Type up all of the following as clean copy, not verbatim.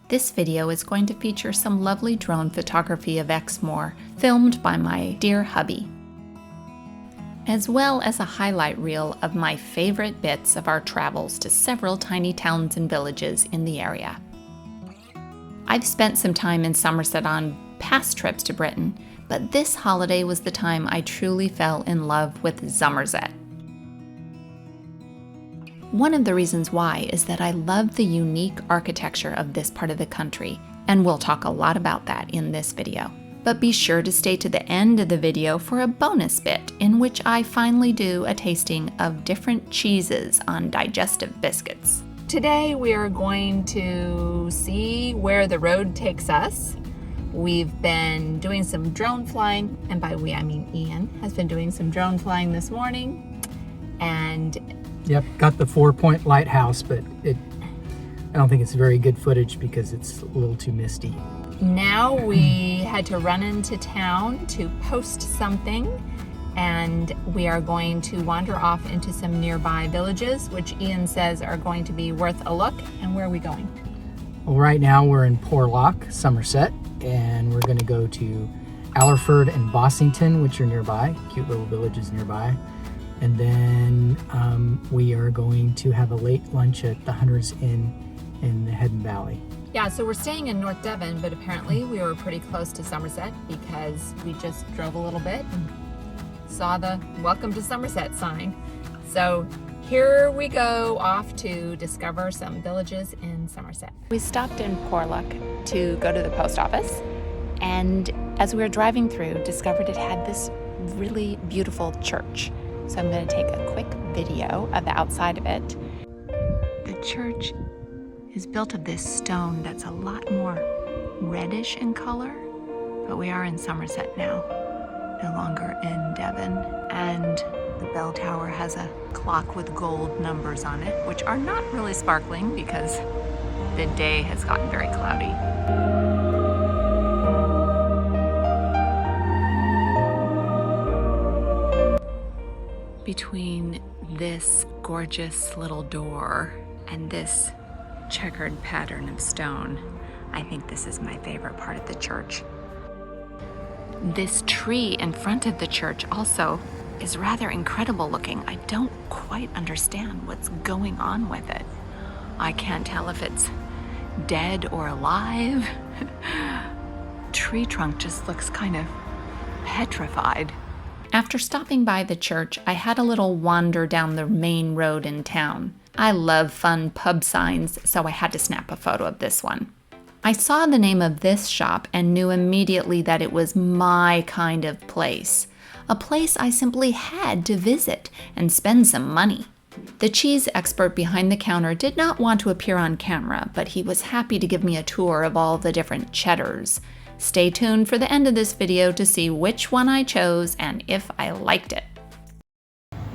This video is going to feature some lovely drone photography of Exmoor, filmed by my dear hubby, as well as a highlight reel of my favorite bits of our travels to several tiny towns and villages in the area. I've spent some time in Somerset on past trips to Britain, but this holiday was the time I truly fell in love with Somerset. One of the reasons why is that I love the unique architecture of this part of the country, and we'll talk a lot about that in this video. But be sure to stay to the end of the video for a bonus bit in which I finally do a tasting of different cheeses on digestive biscuits. Today we are going to see where the road takes us. We've been doing some drone flying, and by we I mean Ian has been doing some drone flying this morning, and yep, got the 4-point lighthouse, but I don't think it's very good footage because it's a little too misty. Now we had to run into town to post something, and we are going to wander off into some nearby villages, which Ian says are going to be worth a look. And where are we going? Well, right now we're in Porlock, Somerset, and we're going to go to Allerford and Bossington, which are nearby, cute little villages nearby. And then we are going to have a late lunch at the Hunters Inn in the Heddon Valley. Yeah, so we're staying in North Devon, but apparently we were pretty close to Somerset because we just drove a little bit and saw the Welcome to Somerset sign. So here we go off to discover some villages in Somerset. We stopped in Porlock to go to the post office, and as we were driving through, discovered it had this really beautiful church. So I'm going to take a quick video of the outside of it. The church is built of this stone that's a lot more reddish in color, but we are in Somerset now, no longer in Devon. And the bell tower has a clock with gold numbers on it, which are not really sparkling because the day has gotten very cloudy. Between this gorgeous little door and this checkered pattern of stone, I think this is my favorite part of the church. This tree in front of the church also is rather incredible looking. I don't quite understand what's going on with it. I can't tell if it's dead or alive. Tree trunk just looks kind of petrified. After stopping by the church, I had a little wander down the main road in town. I love fun pub signs, so I had to snap a photo of this one. I saw the name of this shop and knew immediately that it was my kind of place. A place I simply had to visit and spend some money. The cheese expert behind the counter did not want to appear on camera, but he was happy to give me a tour of all the different cheddars. Stay tuned for the end of this video to see which one I chose and if I liked it.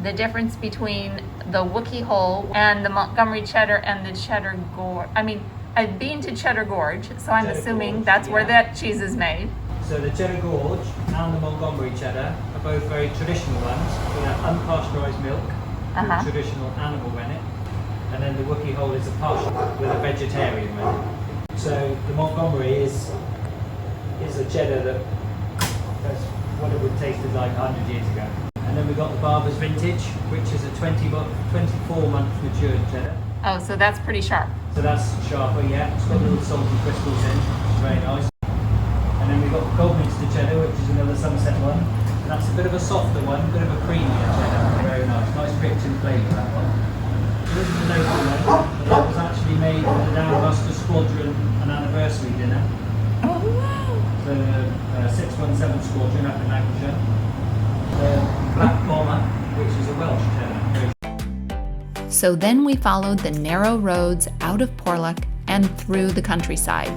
The difference between the Wookey Hole and the Montgomery Cheddar and the Cheddar Gorge. I mean, I've been to Cheddar Gorge, so I'm assuming that's where that cheese is made. So the Cheddar Gorge and the Montgomery Cheddar are both very traditional ones. We have unpasteurised milk with traditional animal rennet, and then the Wookey Hole is a partial with a vegetarian rennet. So the Montgomery is a cheddar that's what it would taste like 100 years ago. And then we've got the Barber's Vintage, which is a 24-month matured cheddar. Oh, so that's pretty sharp. So that's sharper, yeah. It's got little salty crystals in, which is very nice. And then we've got the Colminster cheddar, which is another Somerset one. And that's a bit of a softer one, a bit of a creamier cheddar. Very nice, nice rich in flavour, that one. So this is the local one, but that was actually made for the Downbuster Squadron an anniversary dinner. Oh, wow. The 617 Squadron up in Lancashire. The Black Bomber, which is a Welsh cheddar. So then we followed the narrow roads out of Porlock and through the countryside,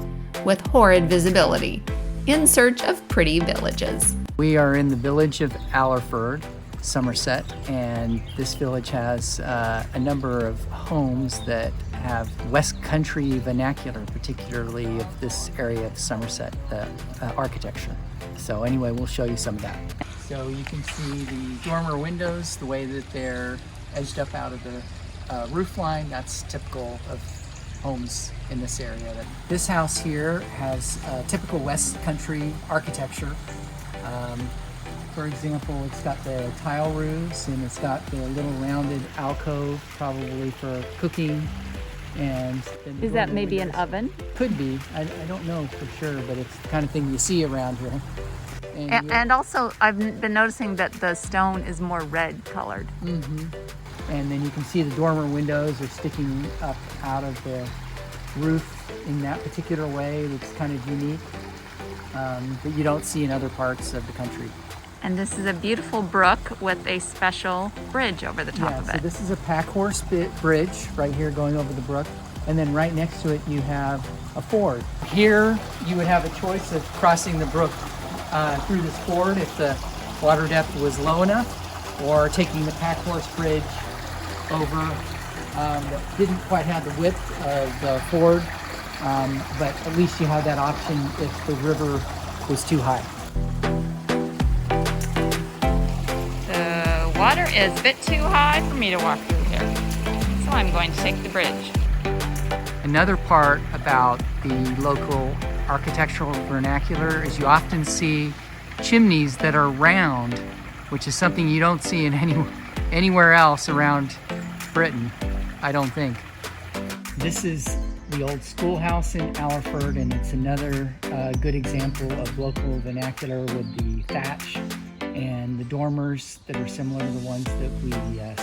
with horrid visibility, in search of pretty villages. We are in the village of Allerford, Somerset, and this village has a number of homes that have West Country vernacular, particularly of this area of Somerset, the architecture. So anyway, we'll show you some of that. So you can see the dormer windows, the way that they're edged up out of the roof line. That's typical of homes in this area. This house here has typical West Country architecture. For example, it's got the tile roofs and it's got the little rounded alcove, probably for cooking. And is that maybe an oven? Could be. I don't know for sure, but it's the kind of thing you see around here. And also, I've been noticing that the stone is more red colored. Mm-hmm. And then you can see the dormer windows are sticking up out of the roof in that particular way. That's kind of unique, that you don't see in other parts of the country. And this is a beautiful brook with a special bridge over the top of it. So this is a pack horse bridge right here going over the brook. And then right next to it you have a ford. Here you would have a choice of crossing the brook through this ford if the water depth was low enough, or taking the pack horse bridge over that didn't quite have the width of the ford, but at least you have that option if the river was too high. The water is a bit too high for me to walk through here, so I'm going to take the bridge. Another part about the local architectural vernacular is you often see chimneys that are round, which is something you don't see in anywhere else around Britain, I don't think. This is the old schoolhouse in Allerford, and it's another good example of local vernacular with the thatch and the dormers that are similar to the ones that we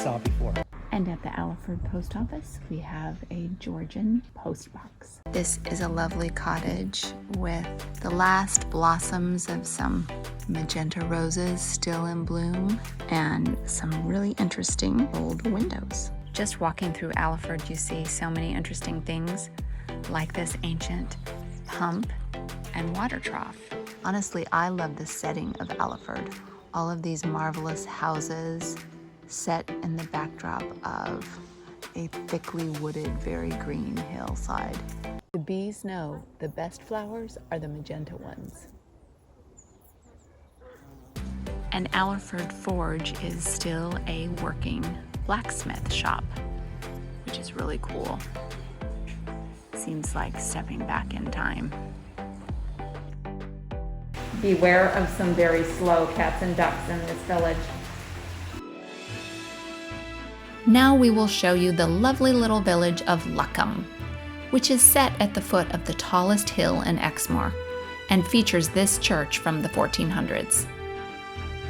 saw before. And at the Allerford post office, we have a Georgian post box. This is a lovely cottage with the last blossoms of some magenta roses still in bloom and some really interesting old windows. Just walking through Allerford, you see so many interesting things like this ancient pump and water trough. Honestly, I love the setting of Allerford. All of these marvelous houses set in the backdrop of a thickly wooded, very green hillside. The bees know the best flowers are the magenta ones. And Allerford Forge is still a working blacksmith shop, which is really cool. Seems like stepping back in time. Beware of some very slow cats and ducks in this village. Now we will show you the lovely little village of Luccombe, which is set at the foot of the tallest hill in Exmoor and features this church from the 1400s.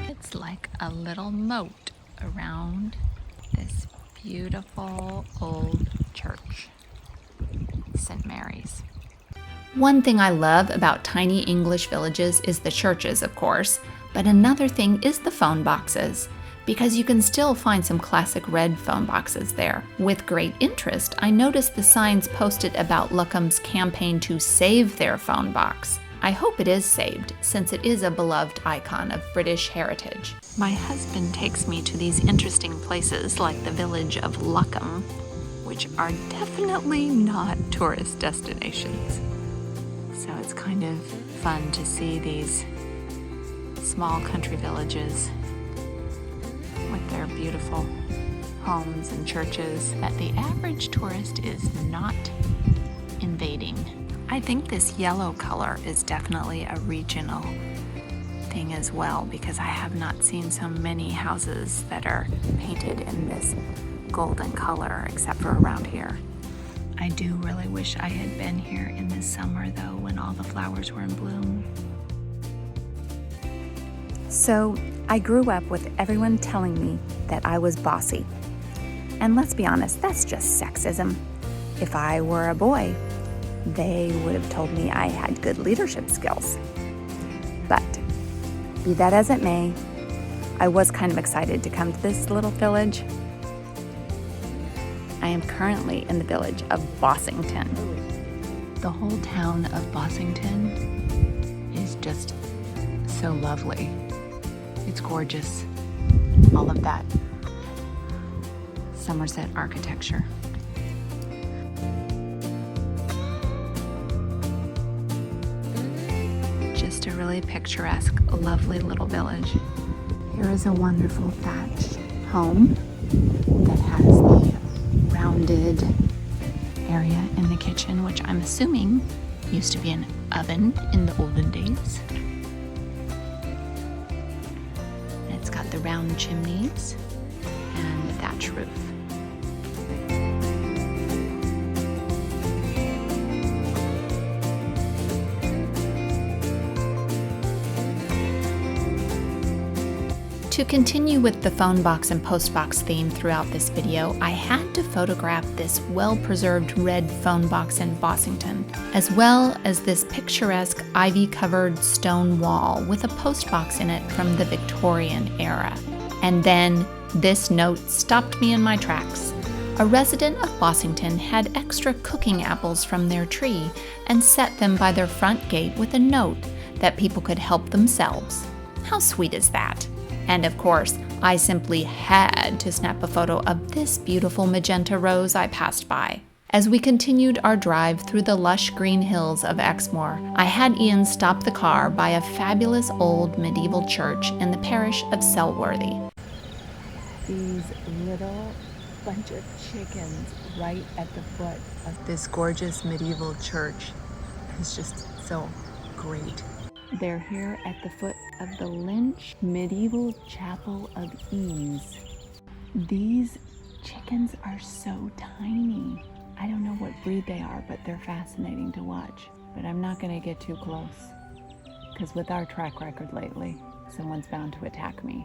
It's like a little moat around this beautiful old church, St. Mary's. One thing I love about tiny English villages is the churches, of course, but another thing is the phone boxes, because you can still find some classic red phone boxes there. With great interest, I noticed the signs posted about Luccombe's campaign to save their phone box. I hope it is saved, since it is a beloved icon of British heritage. My husband takes me to these interesting places like the village of Luccombe, which are definitely not tourist destinations. So it's kind of fun to see these small country villages with their beautiful homes and churches that the average tourist is not invading. I think this yellow color is definitely a regional thing as well, because I have not seen so many houses that are painted in this golden color except for around here. I do really wish I had been here in the summer though, when all the flowers were in bloom. So I grew up with everyone telling me that I was bossy. And let's be honest, that's just sexism. If I were a boy, they would have told me I had good leadership skills. But be that as it may, I was kind of excited to come to this little village. I am currently in the village of Bossington. The whole town of Bossington is just so lovely. It's gorgeous, all of that Somerset architecture. Just a really picturesque, lovely little village. Here is a wonderful thatched home that has the rounded area in the kitchen, which I'm assuming used to be an oven in the olden days. It's got the round chimneys and the thatch roof. To continue with the phone box and post box theme throughout this video, I had to photograph this well-preserved red phone box in Bossington, as well as this picturesque ivy-covered stone wall with a post box in it from the Victorian era. And then this note stopped me in my tracks. A resident of Bossington had extra cooking apples from their tree and set them by their front gate with a note that people could help themselves. How sweet is that? And of course, I simply had to snap a photo of this beautiful magenta rose I passed by. As we continued our drive through the lush green hills of Exmoor, I had Ian stop the car by a fabulous old medieval church in the parish of Selworthy. These little bunch of chickens right at the foot of this gorgeous medieval church is just so great. They're here at the foot of the Lynch Medieval Chapel of Ease. These chickens are so tiny. I don't know what breed they are, but they're fascinating to watch. But I'm not going to get too close, because with our track record lately, someone's bound to attack me.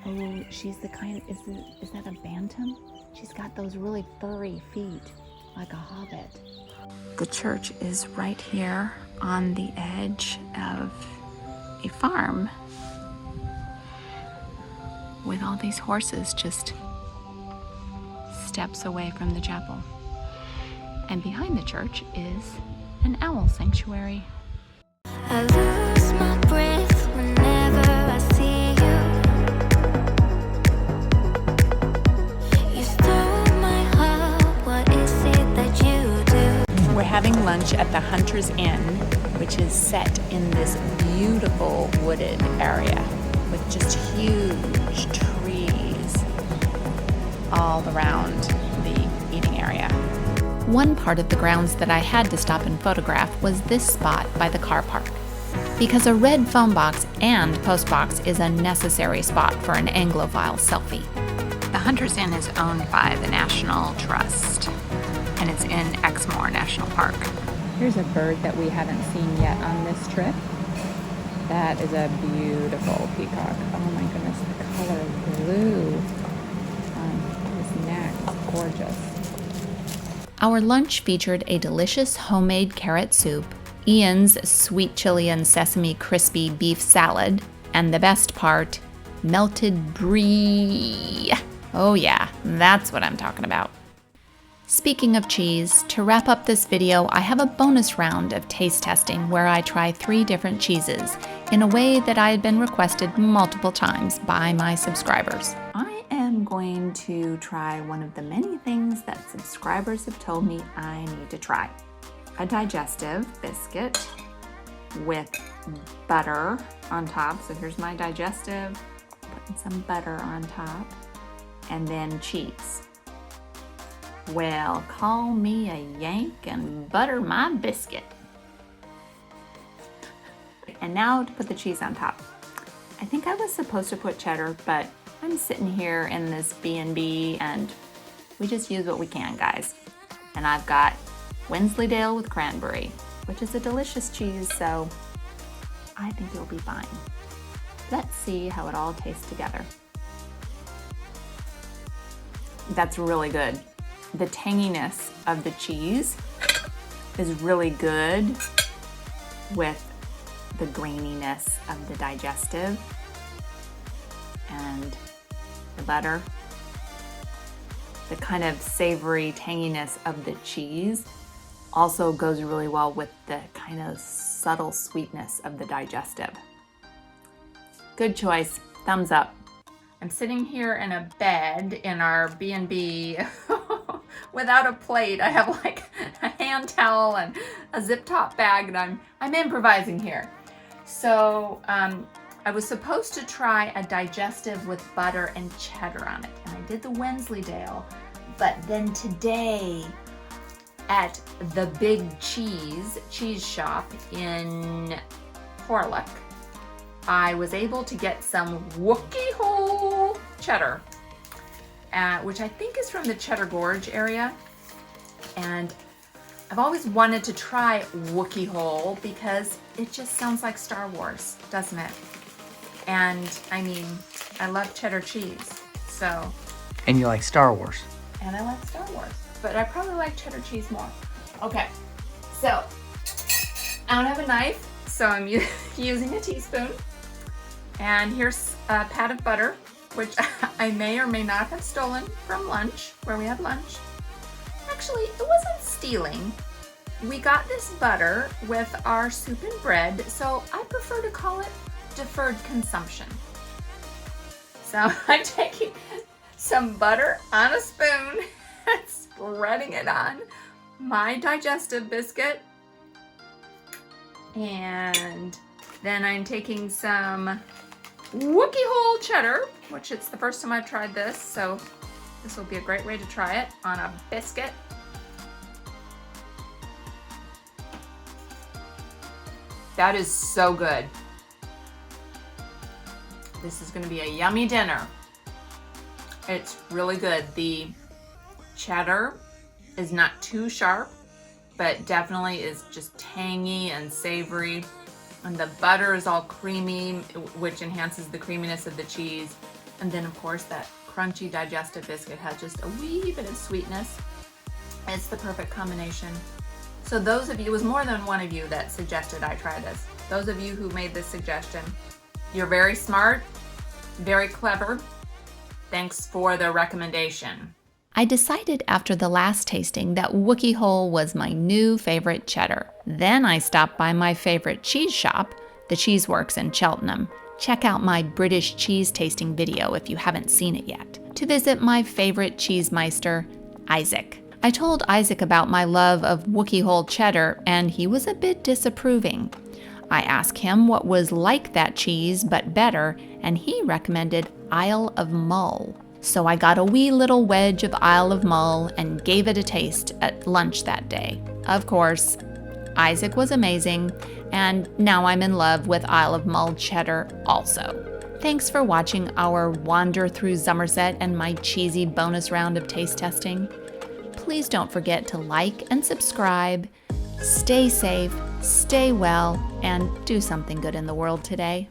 Oh, she's the kind, is that a bantam? She's got those really furry feet, like a hobbit. The church is right here on the edge of a farm with all these horses just steps away from the chapel. And behind the church is an owl sanctuary. I lose my breath whenever I see you. You stole my heart, what is it that you do? We're having lunch at the Hunter's Inn, which is set in this beautiful wooded area with just huge trees all around the eating area. One part of the grounds that I had to stop and photograph was this spot by the car park, because a red phone box and post box is a necessary spot for an Anglophile selfie. The Hunter's Inn is owned by the National Trust, and it's in Exmoor National Park. Here's a bird that we haven't seen yet on this trip. That is a beautiful peacock. Oh my goodness, the color blue on his neck is gorgeous. Our lunch featured a delicious homemade carrot soup, Ian's sweet chili and sesame crispy beef salad, and the best part, melted brie. Oh yeah, that's what I'm talking about. Speaking of cheese, to wrap up this video, I have a bonus round of taste testing where I try 3 different cheeses in a way that I had been requested multiple times by my subscribers. I am going to try one of the many things that subscribers have told me I need to try. A digestive biscuit with butter on top. So here's my digestive, putting some butter on top, and then cheese. Well, call me a Yank and butter my biscuit. And now to put the cheese on top. I think I was supposed to put cheddar, but I'm sitting here in this B&B and we just use what we can, guys. And I've got Wensleydale with cranberry, which is a delicious cheese, so I think it'll be fine. Let's see how it all tastes together. That's really good. The tanginess of the cheese is really good with the graininess of the digestive and the butter. The kind of savory tanginess of the cheese also goes really well with the kind of subtle sweetness of the digestive. Good choice, thumbs up. I'm sitting here in a bed in our B&B without a plate. I have like a hand towel and a zip top bag, and I'm improvising here. So I was supposed to try a digestive with butter and cheddar on it, and I did the Wensleydale, but then today at the Big cheese shop in Porlock, I was able to get some Wookey Hole cheddar, which I think is from the Cheddar Gorge area. And I've always wanted to try Wookey Hole because it just sounds like Star Wars, doesn't it? And I mean, I love cheddar cheese, so. And you like Star Wars. And I like Star Wars, but I probably like cheddar cheese more. Okay, so I don't have a knife, so I'm using a teaspoon. And here's a pat of butter, which I may or may not have stolen from lunch, where we had lunch. Actually, it wasn't stealing. We got this butter with our soup and bread, so I prefer to call it deferred consumption. So I'm taking some butter on a spoon and spreading it on my digestive biscuit. And then I'm taking some Wookey Hole cheddar, which it's the first time I've tried this, so this will be a great way to try it on a biscuit. That is so good. This is going to be a yummy dinner. It's really good. The cheddar is not too sharp, but definitely is just tangy and savory. And the butter is all creamy, which enhances the creaminess of the cheese. And then of course that crunchy digestive biscuit has just a wee bit of sweetness. It's the perfect combination. So those of you, it was more than one of you that suggested I try this. Those of you who made this suggestion, you're very smart, very clever. Thanks for the recommendation. I decided after the last tasting that Wookey Hole was my new favorite cheddar. Then I stopped by my favorite cheese shop, the Cheeseworks in Cheltenham. Check out my British cheese tasting video if you haven't seen it yet, to visit my favorite cheesemeister, Isaac. I told Isaac about my love of Wookey Hole cheddar, and he was a bit disapproving. I asked him what was like that cheese but better, and he recommended Isle of Mull. So I got a wee little wedge of Isle of Mull and gave it a taste at lunch that day. Of course, Isaac was amazing, and now I'm in love with Isle of Mull cheddar also. Thanks for watching our wander through Somerset and my cheesy bonus round of taste testing. Please don't forget to like and subscribe. Stay safe, stay well, and do something good in the world today.